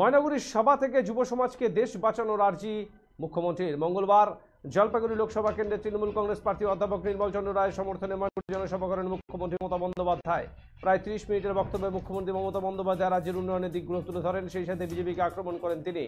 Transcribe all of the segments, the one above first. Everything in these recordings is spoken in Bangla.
ময়নাগুড়ির সভা থেকে যুব সমাজকে দেশ বাঁচানোর আর্জি মুখ্যমন্ত্রীর। মঙ্গলবার জলপাইগুড়ি লোকসভা কেন্দ্রে তৃণমূল কংগ্রেস প্রার্থী অধ্যাপক নির্মল চন্দ্র রায়ের সমর্থনে ময়নাগুড়ি জনসভা করেন মুখ্যমন্ত্রী মমতা বন্দ্যোপাধ্যায়। প্রায় 30 মিনিটের বক্তব্যে মুখ্যমন্ত্রী মমতা বন্দ্যোপাধ্যায় রাজ্যের উন্নয়নের দিকগুলো তুলে ধরেন, সেই সাথে বিজেপিকে আক্রমণ করেন তিনি।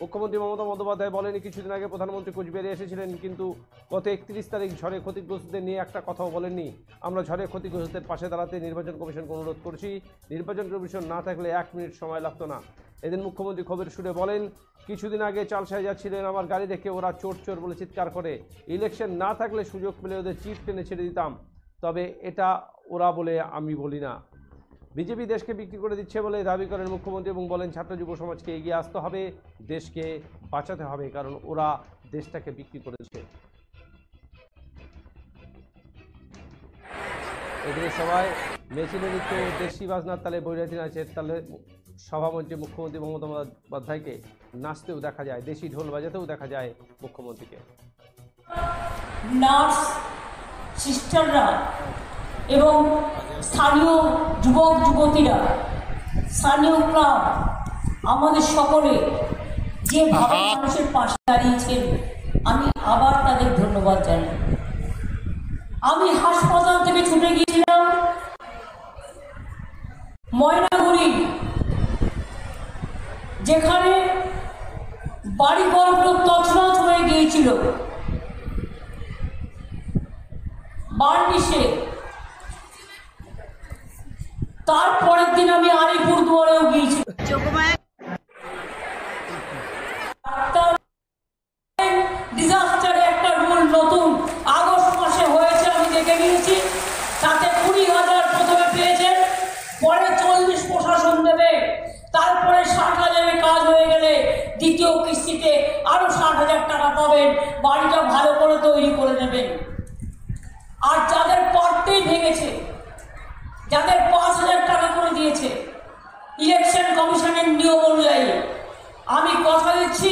মুখ্যমন্ত্রী মমতা বন্দ্যোপাধ্যায় বলেন, কিছুদিন আগে প্রধানমন্ত্রী কোচবিহারে এসেছিলেন, কিন্তু গত 31 তারিখ ঝড়ে ক্ষতিগ্রস্তদের নিয়ে একটা কথাও বলেননি। আমরা ঝড়ে ক্ষতিগ্রস্তদের পাশে দাঁড়াতে নির্বাচন কমিশনকে অনুরোধ করছি। নির্বাচন কমিশন না থাকলে 1 মিনিট সময় লাগতো না। এদিন মুখ্যমন্ত্রী ক্ষোভের সুরে বলেন, কিছুদিন আগে চালসায় যাচ্ছিলেন, আমার গাড়ি দেখে ওরা চোর চোর বলে চিৎকার করে। ইলেকশন না থাকলে সুযোগ পেলে ওদের চিপ টেনে ছেড়ে দিতাম, তবে এটা ওরা বলে আমি বলি না। বিজেপি দেশকে বিক্রি করে দিচ্ছে বলে দাবি করেন মুখ্যমন্ত্রী এবং বলেন, ছাত্র যুব সমাজকে এগিয়ে আসতে হবে, দেশকে বাঁচাতে হবে, কারণ ওরা দেশটাকে বিক্রি করেছে। এদিকে সবাই মেশিনে নৃত্য, দেশি বাজনার তালে, বৈরাতি নাচের তালে সভামঞ্চে মুখ্যমন্ত্রী মমতা বন্দ্যোপাধ্যায়কে নাচতেও দেখা যায়, দেশি ঢোল বাজাতেও দেখা যায় মুখ্যমন্ত্রীকে। নার্স সিস্টাররা এবং স্থানীয় যুবক যুবতীরা, স্থানীয় ক্লাব, আমাদের সকলে যেভাবে মানুষের পাশে দাঁড়িয়েছেন, আমি আবার তাদের ধন্যবাদ জানাই। আমি হাসপাতাল থেকে ছুটে গিয়েছিলাম ময়নাগুড়ি, যেখানে বাড়িঘরগুলো তছনছ হয়ে গিয়েছিল বার্নিশে। তারপরের দিন আমি আলিপুরদুয়ারেও গিয়েছি। ডিজাস্টারে একটা রুল নতুন আগস্ট মাসে হয়েছে, আমি দেখে নিয়েছি। তাতে 20,000 প্রথমে পেয়েছেন, পরে 40 প্রশাসন দেবে, তারপরে 60,000 কাজ হয়ে গেলে দ্বিতীয় কিস্তিতে আরো 60,000 টাকা পাবেন, বাড়িটা ভালো করে তৈরি করে নেবেন। আর যাদের পার্টেই ভেঙেছে, যাদের 5,000 টাকা করে দিয়েছে ইলেকশন কমিশনের নিয়ম অনুযায়ী, আমি কথা দিচ্ছি